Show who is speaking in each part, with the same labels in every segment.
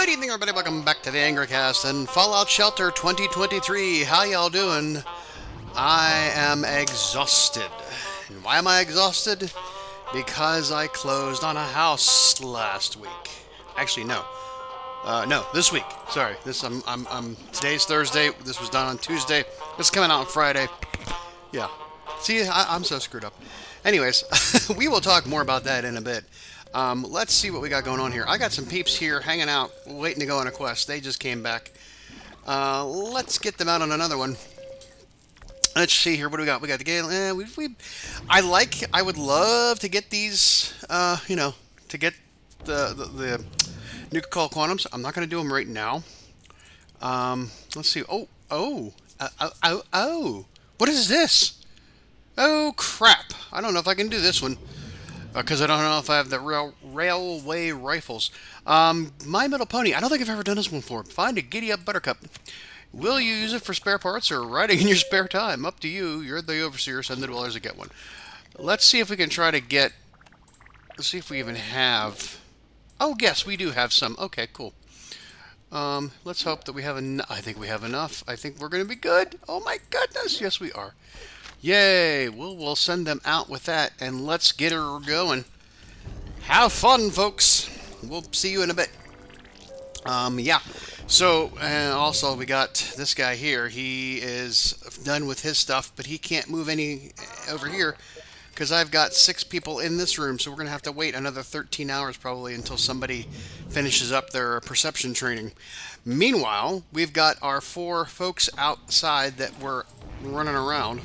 Speaker 1: Good evening, everybody. Welcome back to the AngryCast and Fallout Shelter 2023. How y'all doing? I am exhausted. And why am I exhausted? Because I closed on a house last week. Actually, no. No, this week. Sorry. Today's Thursday. This was done on Tuesday. This is coming out on Friday. Yeah. See, I'm so screwed up. Anyways, we will talk more about that in a bit. Let's see what we got going on here. I got some peeps here hanging out, waiting to go on a quest. They just came back. Let's get them out on another one. Let's see here. What do we got? We got the Gale. I would love to get these. To get the Nuka-Cola Quantums. I'm not going to do them right now. Let's see. Oh. What is this? Oh, crap. I don't know if I can do this one. Because I don't know if I have the railway rifles. My Little Pony. I don't think I've ever done this one before. Find a giddy-up buttercup. Will you use it for spare parts or riding in your spare time? Up to you. You're the overseer. Send the dwellers to get one. Let's see if we can try to get... Let's see if we even have... Oh, yes, we do have some. Okay, cool. Let's hope that we have enough. I think we have enough. I think we're going to be good. Oh, my goodness. Yes, we are. Yay! We'll send them out with that, and let's get her going. Have fun, folks. We'll see you in a bit. Yeah. So, also we got this guy here. He is done with his stuff, but he can't move any over here because I've got 6 people in this room, so we're gonna have to wait another 13 hours probably until somebody finishes up their perception training. Meanwhile, we've got our 4 folks outside that were running around.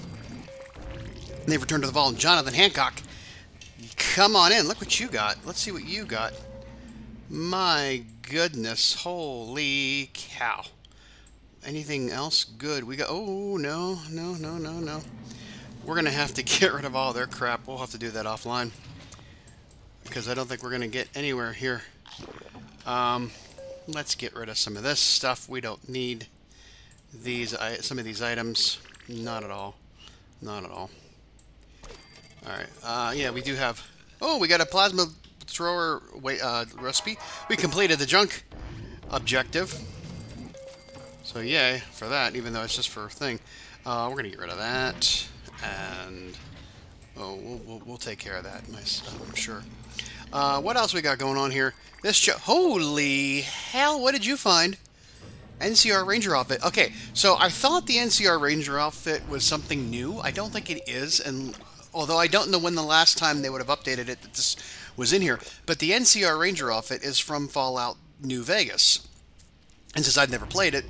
Speaker 1: They've returned to the vault. Jonathan Hancock, come on in. Look what you got. Let's see what you got. My goodness. Holy cow. Anything else good? We got... Oh, no. We're going to have to get rid of all their crap. We'll have to do that offline. Because I don't think we're going to get anywhere here. Let's get rid of some of this stuff. We don't need some of these items. Not at all. Not at all. Alright, yeah, we do have... Oh, we got a plasma thrower recipe. We completed the junk objective. So, yay for that, even though it's just for a thing. We're going to get rid of that. And... Oh, we'll take care of that, I'm sure. What else we got going on here? Holy hell, what did you find? NCR Ranger outfit. Okay, so I thought the NCR Ranger outfit was something new. I don't think it is, and... Although I don't know when the last time they would have updated it that this was in here. But the NCR Ranger outfit is from Fallout New Vegas. And since I'd never played it,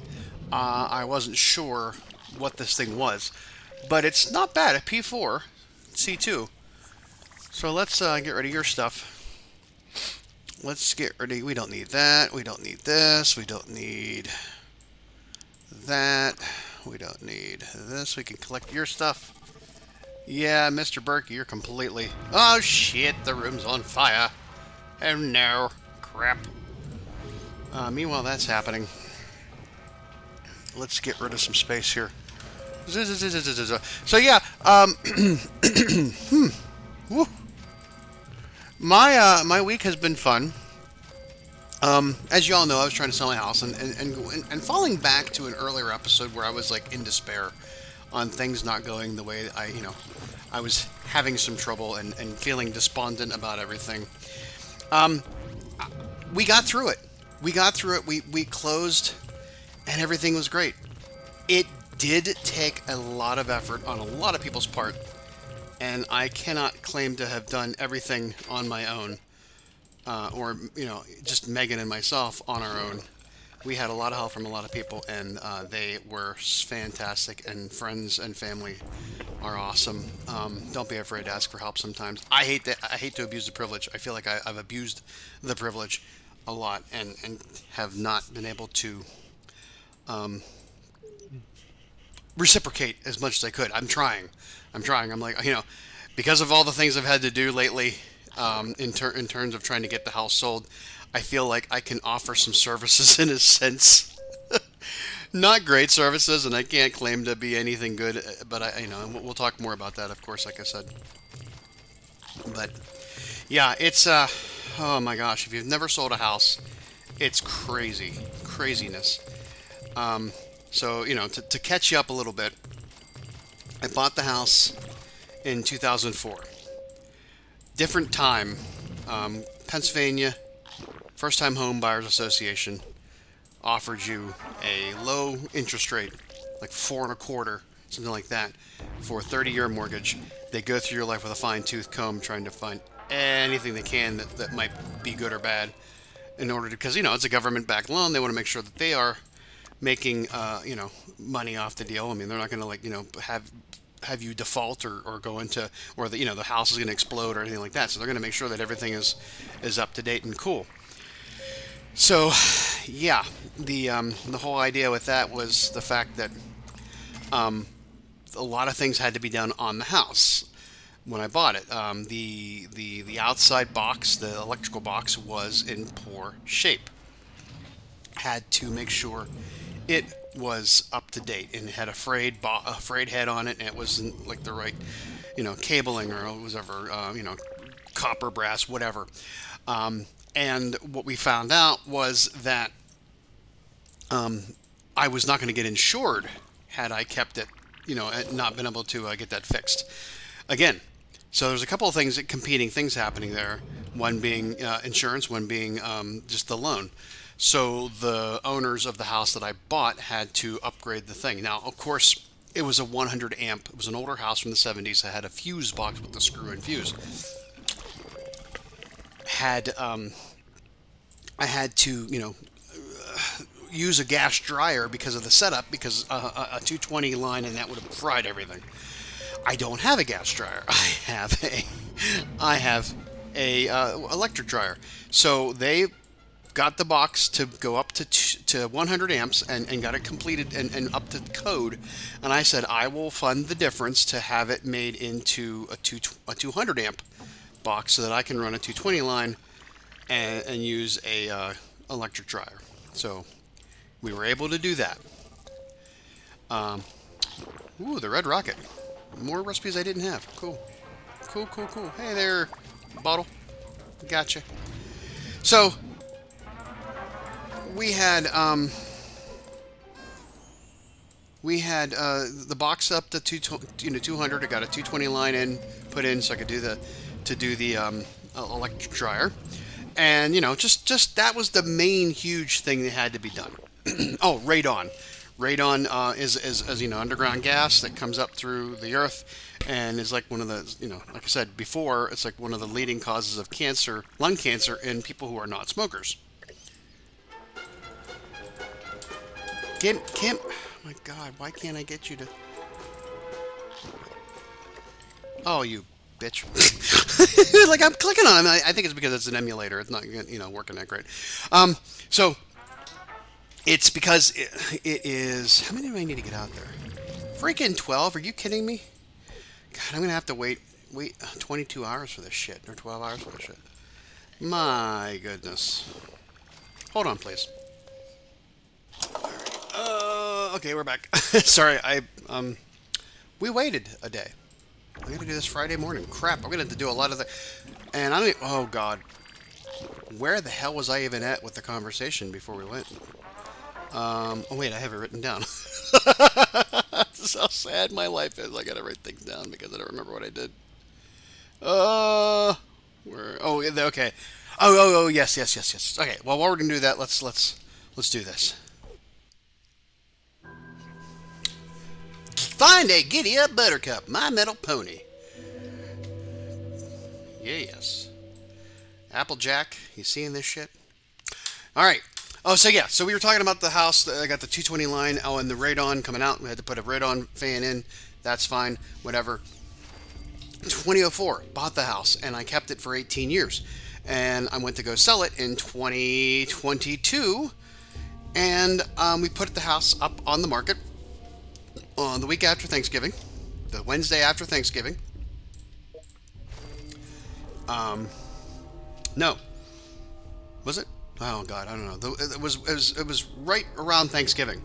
Speaker 1: I wasn't sure what this thing was. But it's not bad. A P4, C2. So let's get rid of your stuff. Let's get rid of... We don't need that. We don't need this. We don't need that. We don't need this. We can collect your stuff. Yeah, Mr. Burke, you're completely... Oh, shit, the room's on fire. Oh, no. Crap. Meanwhile, that's happening. Let's get rid of some space here. So, yeah, Woo. My week has been fun. As you all know, I was trying to sell my house, and falling back to an earlier episode where I was, like, in despair on things not going the way I was having some trouble and feeling despondent about everything. We got through it. We closed, and everything was great. It did take a lot of effort on a lot of people's part, and I cannot claim to have done everything on my own, or, just Megan and myself on our own. We had a lot of help from a lot of people, and they were fantastic, and friends and family are awesome. Don't be afraid to ask for help sometimes. I hate to abuse the privilege. I feel like I've abused the privilege a lot and have not been able to reciprocate as much as I could. I'm trying. I'm like, because of all the things I've had to do lately in terms of trying to get the house sold, I feel like I can offer some services in a sense. Not great services, and I can't claim to be anything good, but we'll talk more about that, of course, like I said. But yeah, it's oh my gosh, if you've never sold a house It's craziness. So, you know, to catch you up a little bit, I bought the house in 2004. Different time. Pennsylvania, First Time Home Buyers Association offered you a low interest rate, like 4.25%, something like that, for a 30-year mortgage. They go through your life with a fine-tooth comb trying to find anything they can that might be good or bad in order to, because, you know, it's a government-backed loan. They want to make sure that they are making, you know, money off the deal. I mean, they're not going to, like, you know, have you default or go into, or the, you know, the house is going to explode or anything like that. So they're going to make sure that everything is up to date and cool. So, yeah, the whole idea with that was the fact that a lot of things had to be done on the house when I bought it. The outside box, the electrical box, was in poor shape. Had to make sure it was up to date and it had a frayed head on it, and it wasn't like the right, you know, cabling or whatever, you know, copper, brass, whatever. And what we found out was that I was not going to get insured had I kept it, you know, and not been able to get that fixed. Again, so there's a couple of things, competing things happening there. One being insurance, one being just the loan. So the owners of the house that I bought had to upgrade the thing. Now, of course, it was a 100 amp. It was an older house from the 70s that had a fuse box with the screw-in fuse. I had to, you know, use a gas dryer because of the setup, because a 220 line and that would have fried everything. I don't have a gas dryer. I have a electric dryer. So they got the box to go up to 100 amps and got it completed and up to code. And I said, I will fund the difference to have it made into a 200 amp box so that I can run a 220 line and use a electric dryer. So we were able to do that. Ooh, the Red Rocket. More recipes I didn't have. Cool. Cool. Hey there, bottle. Gotcha. So we had the box up to 200. I got a 220 line put in so I could do the electric dryer, and you know, just that was the main huge thing that had to be done. Oh, radon. Radon is you know, underground gas that comes up through the earth and is like one of the, you know, like I said before, it's like one of the leading causes of cancer, lung cancer, in people who are not smokers. Kim, oh my God, why can't I get you to? Oh, you bitch! Like, I'm clicking on it. I think it's because it's an emulator. It's not, you know, working that great. So it's because it is. How many do I need to get out there? Freaking 12! Are you kidding me? God, I'm gonna have to wait 22 hours for this shit, or 12 hours for this shit. My goodness. Hold on, please. Okay, we're back. Sorry, we waited a day. I'm gonna do this Friday morning. Crap, I'm gonna have to do a lot of the, and I don't. Oh God, where the hell was I even at with the conversation before we went? Oh wait, I have it written down. This is how sad my life is. I gotta write things down because I don't remember what I did. Where? Oh, okay. Oh, yes. Okay. Well, while we're gonna do that, let's do this. Find a giddy-up buttercup, my metal pony. Yes. Applejack, you seeing this shit? All right. Oh, so yeah. So we were talking about the house. I got the 220 line. Oh, and the radon coming out. We had to put a radon fan in. That's fine. Whatever. 2004, bought the house, and I kept it for 18 years. And I went to go sell it in 2022, and we put the house up on the market on the week after Thanksgiving, the Wednesday after Thanksgiving. No, was it? Oh God, I don't know. It was right around Thanksgiving,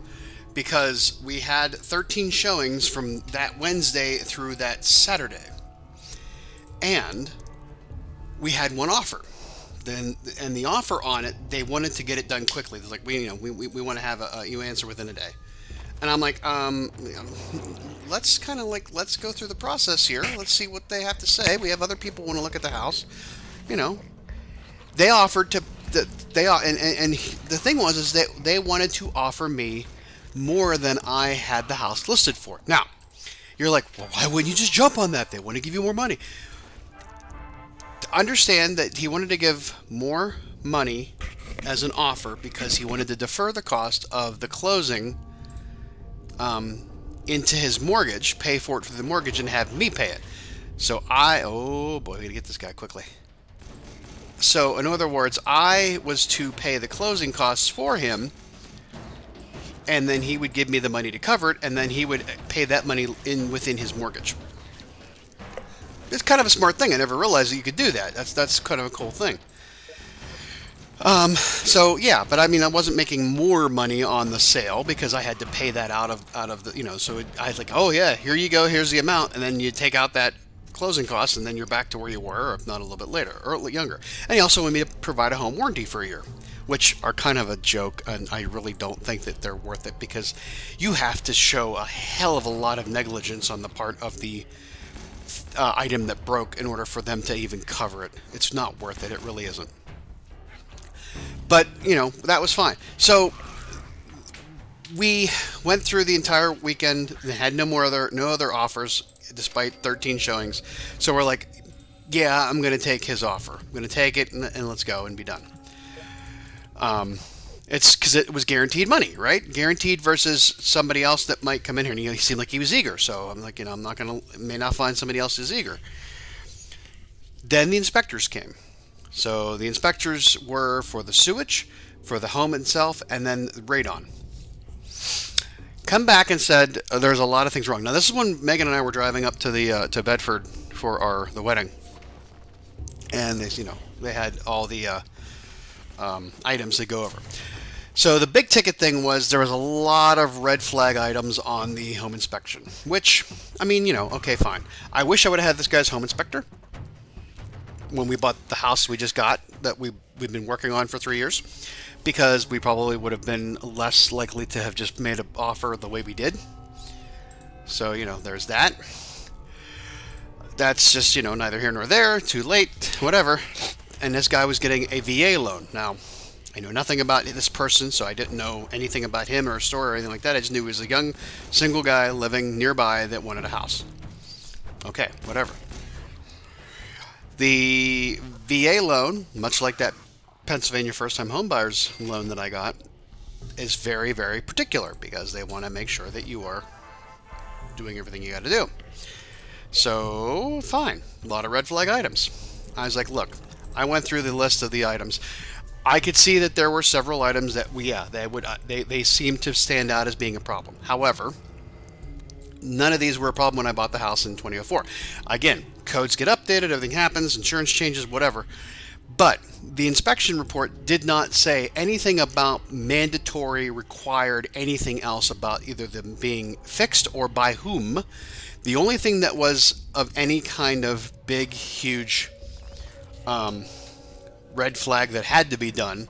Speaker 1: because we had 13 showings from that Wednesday through that Saturday, and we had one offer. then and the offer on it, they wanted to get it done quickly. They're like, we want to have you answer within a day. And I'm like, let's kind of like, let's go through the process here. Let's see what they have to say. We have other people want to look at the house. They offered to, and the thing was, is that they wanted to offer me more than I had the house listed for. Now, you're like, well, why wouldn't you just jump on that? They want to give you more money. Understand that he wanted to give more money as an offer because he wanted to defer the cost of the closing into his mortgage, pay for it for the mortgage, and have me pay it. So oh boy, we gotta get this guy quickly. So in other words, I was to pay the closing costs for him, and then he would give me the money to cover it, and then he would pay that money within his mortgage. It's kind of a smart thing. I never realized that you could do that. That's kind of a cool thing. So yeah, but I mean, I wasn't making more money on the sale because I had to pay that out of the, so I was like, oh yeah, here you go, here's the amount, and then you take out that closing costs, and then you're back to where you were, or if not a little bit later, or younger. And he also wanted me to provide a home warranty for a year, which are kind of a joke, and I really don't think that they're worth it because you have to show a hell of a lot of negligence on the part of the item that broke in order for them to even cover it. It's not worth it. It really isn't. But, that was fine. So we went through the entire weekend and had no other offers despite 13 showings. So we're like, yeah, I'm going to take his offer. I'm going to take it and let's go and be done. It's because it was guaranteed money, right? Guaranteed versus somebody else that might come in here. And he seemed like he was eager. So I'm like, may not find somebody else who's eager. Then the inspectors came. So the inspectors were for the sewage, for the home itself, and then radon. Come back and said there's a lot of things wrong. Now this is when Megan and I were driving up to the to Bedford for the wedding, and they had all the items to go over. So the big ticket thing was there was a lot of red flag items on the home inspection, which, I mean, okay, fine. I wish I would have had this guy's home inspector when we bought the house we just got that we've been working on for 3 years, because we probably would have been less likely to have just made an offer the way we did. So, there's that. That's just, neither here nor there, too late, whatever. And this guy was getting a VA loan. Now, I know nothing about this person, so I didn't know anything about him or a story or anything like that. I just knew he was a young, single guy living nearby that wanted a house. Okay, whatever. The VA loan, much like that Pennsylvania first-time homebuyers loan that I got, is very, very particular because they want to make sure that you are doing everything you got to do. So, fine. A lot of red flag items. I was like, look, I went through the list of the items. I could see that there were several items that they seemed to stand out as being a problem. However, none of these were a problem when I bought the house in 2004. Again, codes get updated, everything happens, insurance changes, whatever. But the inspection report did not say anything about mandatory, required, anything else about either them being fixed or by whom. The only thing that was of any kind of big, huge red flag that had to be done,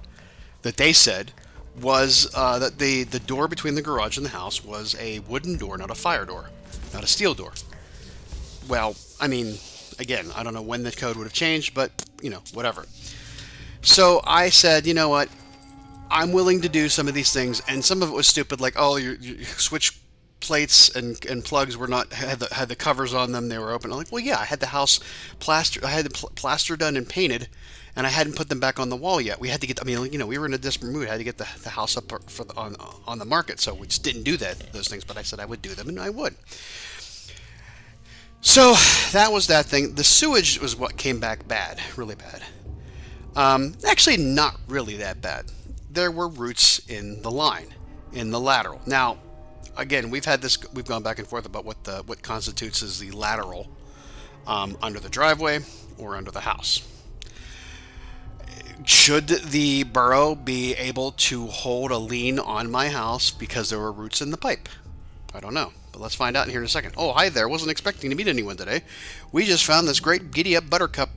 Speaker 1: that they said, was that the door between the garage and the house was a wooden door, not a fire door, not a steel door. Well, I mean, again, I don't know when the code would have changed, but, whatever. So I said, you know what, I'm willing to do some of these things, and some of it was stupid, like, oh, your switch plates and plugs were not, had the covers on them, they were open. I'm like, well, yeah, I had the house plaster, I had the plaster done and painted, and I hadn't put them back on the wall yet. We had to get, we were in a desperate mood. I had to get the house up on the market, so we just didn't do those things, but I said I would do them, and I would. So that was that thing. The sewage was what came back bad, really bad. Actually, not really that bad. There were roots in the line, in the lateral. Now, again, we've gone back and forth about what constitutes as the lateral under the driveway or under the house. Should the borough be able to hold a lien on my house because there were roots in the pipe? I don't know, but let's find out here in a second. Oh, hi there. Wasn't expecting to meet anyone today. We just found this great giddy-up buttercup.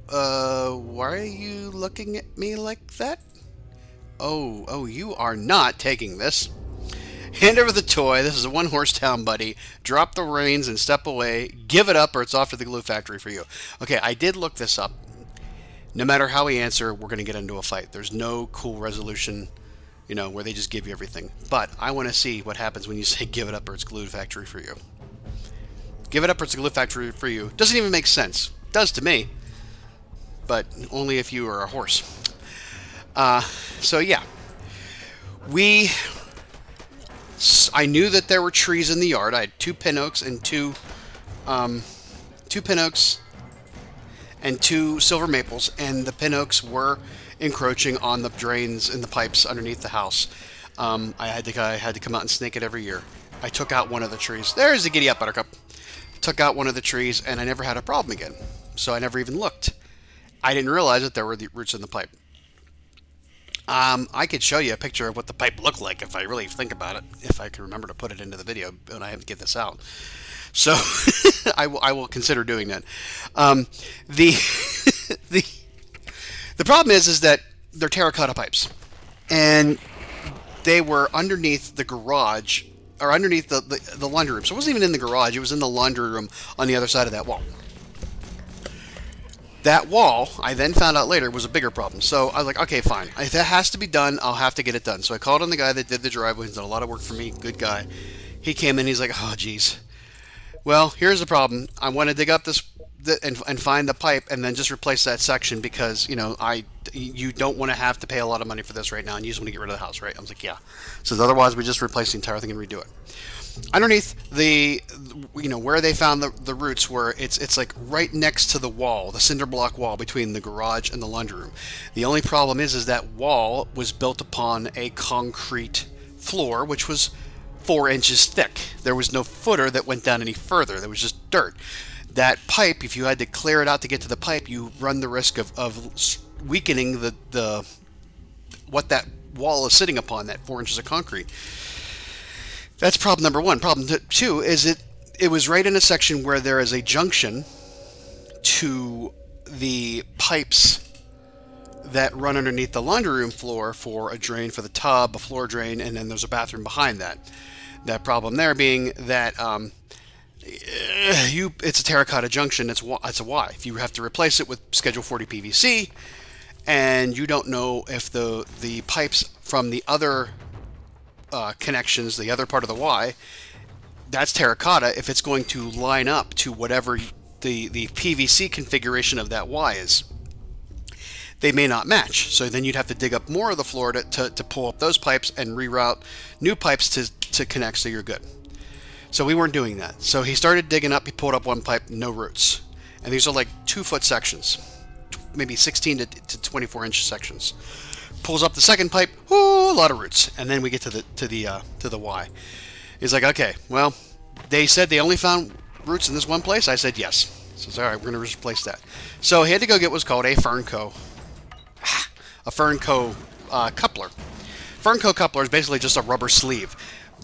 Speaker 1: Why are you looking at me like that? Oh, you are not taking this. Hand over the toy. This is a one-horse town, buddy. Drop the reins and step away. Give it up or it's off to the glue factory for you. Okay, I did look this up. No matter how we answer, we're going to get into a fight. There's no cool resolution, where they just give you everything. But I want to see what happens when you say give it up or it's glue factory for you. Give it up or it's a glue factory for you. Doesn't even make sense. Does to me. But only if you are a horse. So yeah. I knew that there were trees in the yard. I had two pin oaks and two pin oaks and two silver maples, and the pin oaks were encroaching on the drains and the pipes underneath the house. I had to come out and snake it every year. I took out one of the trees. There's the giddy up, Buttercup. Took out one of the trees, and I never had a problem again. So I never even looked. I didn't realize that there were the roots in the pipe. I could show you a picture of what the pipe looked like if I really think about it, if I can remember to put it into the video, but I have to get this out. So I will consider doing that. The problem is that they're terracotta pipes, and they were underneath the garage, or underneath the laundry room. So it wasn't even in the garage; it was in the laundry room on the other side of that wall. That wall, I then found out later, was a bigger problem. So I was like, okay, fine. If that has to be done, I'll have to get it done. So I called on the guy that did the driveway. He's done a lot of work for me. Good guy. He came in. He's like, oh, geez. Well, here's the problem. I want to dig up this and find the pipe and then just replace that section because, you don't want to have to pay a lot of money for this right now and you just want to get rid of the house, right? I was like, yeah. So otherwise, we just replace the entire thing and redo it. Underneath where they found the roots were, it's like right next to the wall, the cinder block wall between the garage and the laundry room. The only problem is that wall was built upon a concrete floor, which was 4 inches thick. There was no footer that went down any further. There was just dirt. That pipe, if you had to clear it out to get to the pipe, you run the risk of weakening the what that wall is sitting upon, that 4 inches of concrete. That's problem number one. Problem two is it was right in a section where there is a junction to the pipes that run underneath the laundry room floor for a drain for the tub, a floor drain, and then there's a bathroom behind that. That problem there being that it's a terracotta junction. It's a Y. If you have to replace it with Schedule 40 PVC, and you don't know if the pipes from the other connections, the other part of the Y, that's terracotta, if it's going to line up to whatever the PVC configuration of that Y is. They may not match, so then you'd have to dig up more of the floor to pull up those pipes and reroute new pipes to connect so you're good. So we weren't doing that. So he started digging up, he pulled up one pipe, no roots. And these are like 2-foot sections, maybe 16 to 24 inch sections. Pulls up the second pipe, a lot of roots, and then we get to the Y. He's like, okay, well, they said they only found roots in this one place. I said yes. So he's all right, we're going to replace that. So he had to go get what's called a Fernco coupler. Fernco coupler is basically just a rubber sleeve.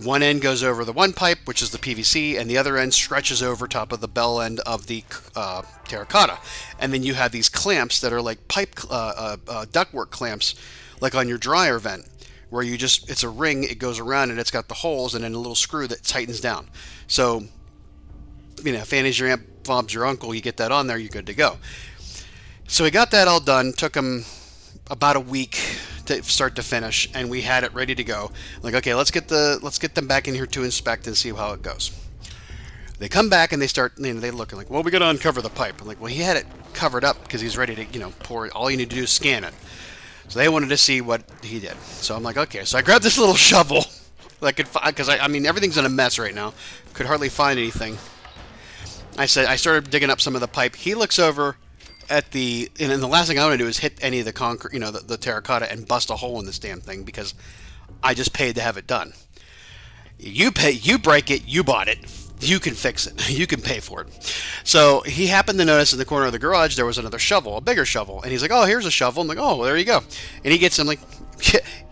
Speaker 1: One end goes over the one pipe, which is the PVC, and the other end stretches over top of the bell end of the terracotta. And then you have these clamps that are like pipe ductwork clamps, like on your dryer vent, where it's a ring, it goes around and it's got the holes and then a little screw that tightens down. So, Fanny's your aunt, Bob's your uncle, you get that on there, you're good to go. So we got that all done, took him about a week to start to finish, and we had it ready to go. Like, okay, let's get them back in here to inspect and see how it goes. They come back and they start, they look like, well, we got to uncover the pipe. I'm like, well, he had it covered up because he's ready to, pour it. All you need to do is scan it. So they wanted to see what he did. So I'm like, okay. So I grabbed this little shovel, because everything's in a mess right now. Could hardly find anything. I started digging up some of the pipe. He looks over at and the last thing I want to do is hit any of the concrete, the terracotta, and bust a hole in this damn thing because I just paid to have it done. You break it, you bought it. You can fix it. You can pay for it. So he happened to notice in the corner of the garage there was another shovel, a bigger shovel. And he's like, oh, here's a shovel. I'm like, oh, well, there you go. And he gets him like,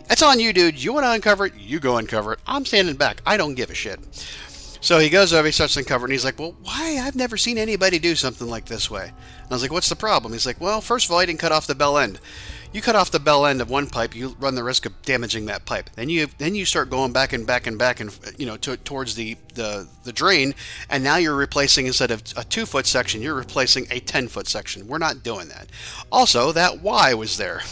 Speaker 1: that's on you, dude. You want to uncover it? You go uncover it. I'm standing back. I don't give a shit. So he goes over, he starts to uncover it, and he's like, well, why? I've never seen anybody do something like this way. And I was like, what's the problem? He's like, well, first of all, I didn't cut off the bell end. You cut off the bell end of one pipe, you run the risk of damaging that pipe. Then you start going back and back and back and towards the drain, and now you're replacing, instead of a 2-foot section, you're replacing a 10-foot section. We're not doing that. Also, that Y was there.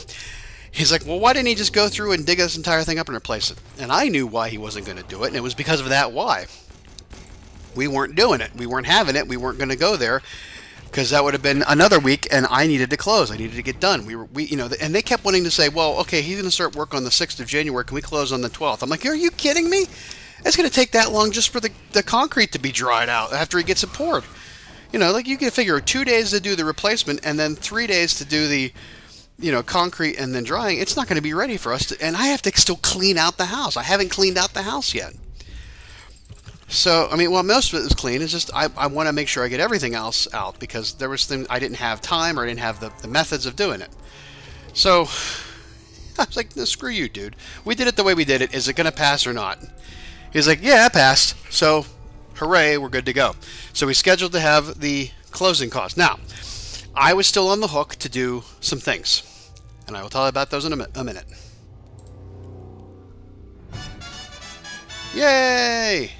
Speaker 1: He's like, well, why didn't he just go through and dig this entire thing up and replace it? And I knew why he wasn't going to do it, and it was because of that Y. We weren't doing it. We weren't having it. We weren't going to go there, because that would have been another week, and I needed to close. I needed to get done. And they kept wanting to say, well, okay, he's going to start work on the 6th of January. Can we close on the 12th? I'm like, are you kidding me? It's going to take that long just for the concrete to be dried out after he gets it poured. Like you can figure 2 days to do the replacement and then 3 days to do the, concrete and then drying. It's not going to be ready for us to, and I have to still clean out the house. I haven't cleaned out the house yet. So, most of it is clean. It's just I want to make sure I get everything else out, because there was things I didn't have time, or I didn't have the methods of doing it. So, I was like, no, screw you, dude. We did it the way we did it. Is it going to pass or not? He's like, yeah, it passed. So, hooray, we're good to go. So, we scheduled to have the closing costs. Now, I was still on the hook to do some things, and I will tell you about those in a minute. Yay!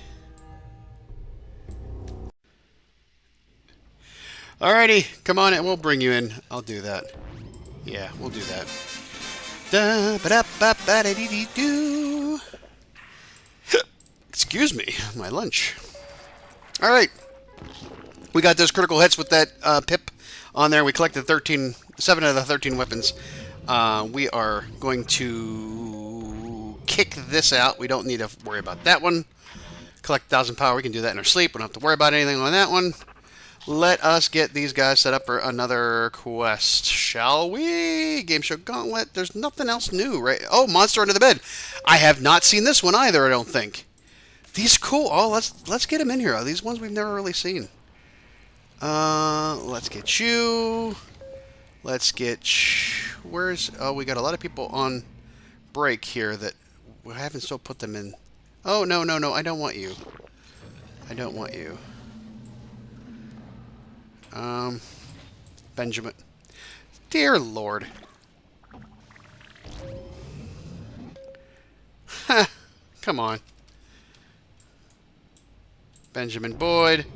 Speaker 1: Alrighty, come on in. We'll bring you in. I'll do that. Yeah, we'll do that. Da-ba-da-ba-ba-da-dee-dee-doo. Excuse me, my lunch. Alright. We got those critical hits with that pip on there. We collected 7 out of the 13 weapons. We are going to kick this out. We don't need to worry about that one. Collect 1,000 power. We can do that in our sleep. We don't have to worry about anything on that one. Let us get these guys set up for another quest, shall we? Game Show Gauntlet. There's nothing else new, right? Oh, Monster Under the Bed. I have not seen this one either, I don't think. These cool. Oh, let's get them in here. These ones we've never really seen. Let's get you. Let's get... Where's... Oh, we got a lot of people on break here that we haven't still put them in. Oh, no. I don't want you. I don't want you. Benjamin. Dear Lord. Ha! Come on. Benjamin Boyd.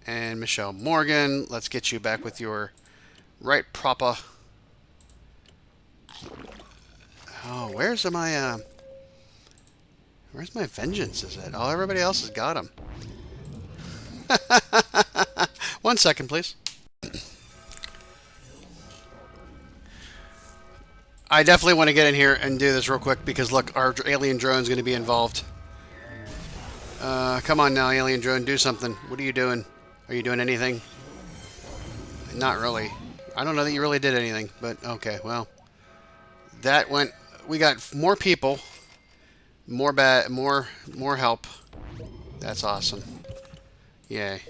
Speaker 1: And Michelle Morgan. Let's get you back with your right proper. Oh, where's my vengeance? Is it? Oh, everybody else has got them. 1 second, please. I definitely want to get in here and do this real quick, because look, our alien drone is going to be involved. Come on now, alien drone, do something. What are you doing? Are you doing anything? Not really. I don't know that you really did anything, but okay, well. That went... We got more people. More help. That's awesome. Yay.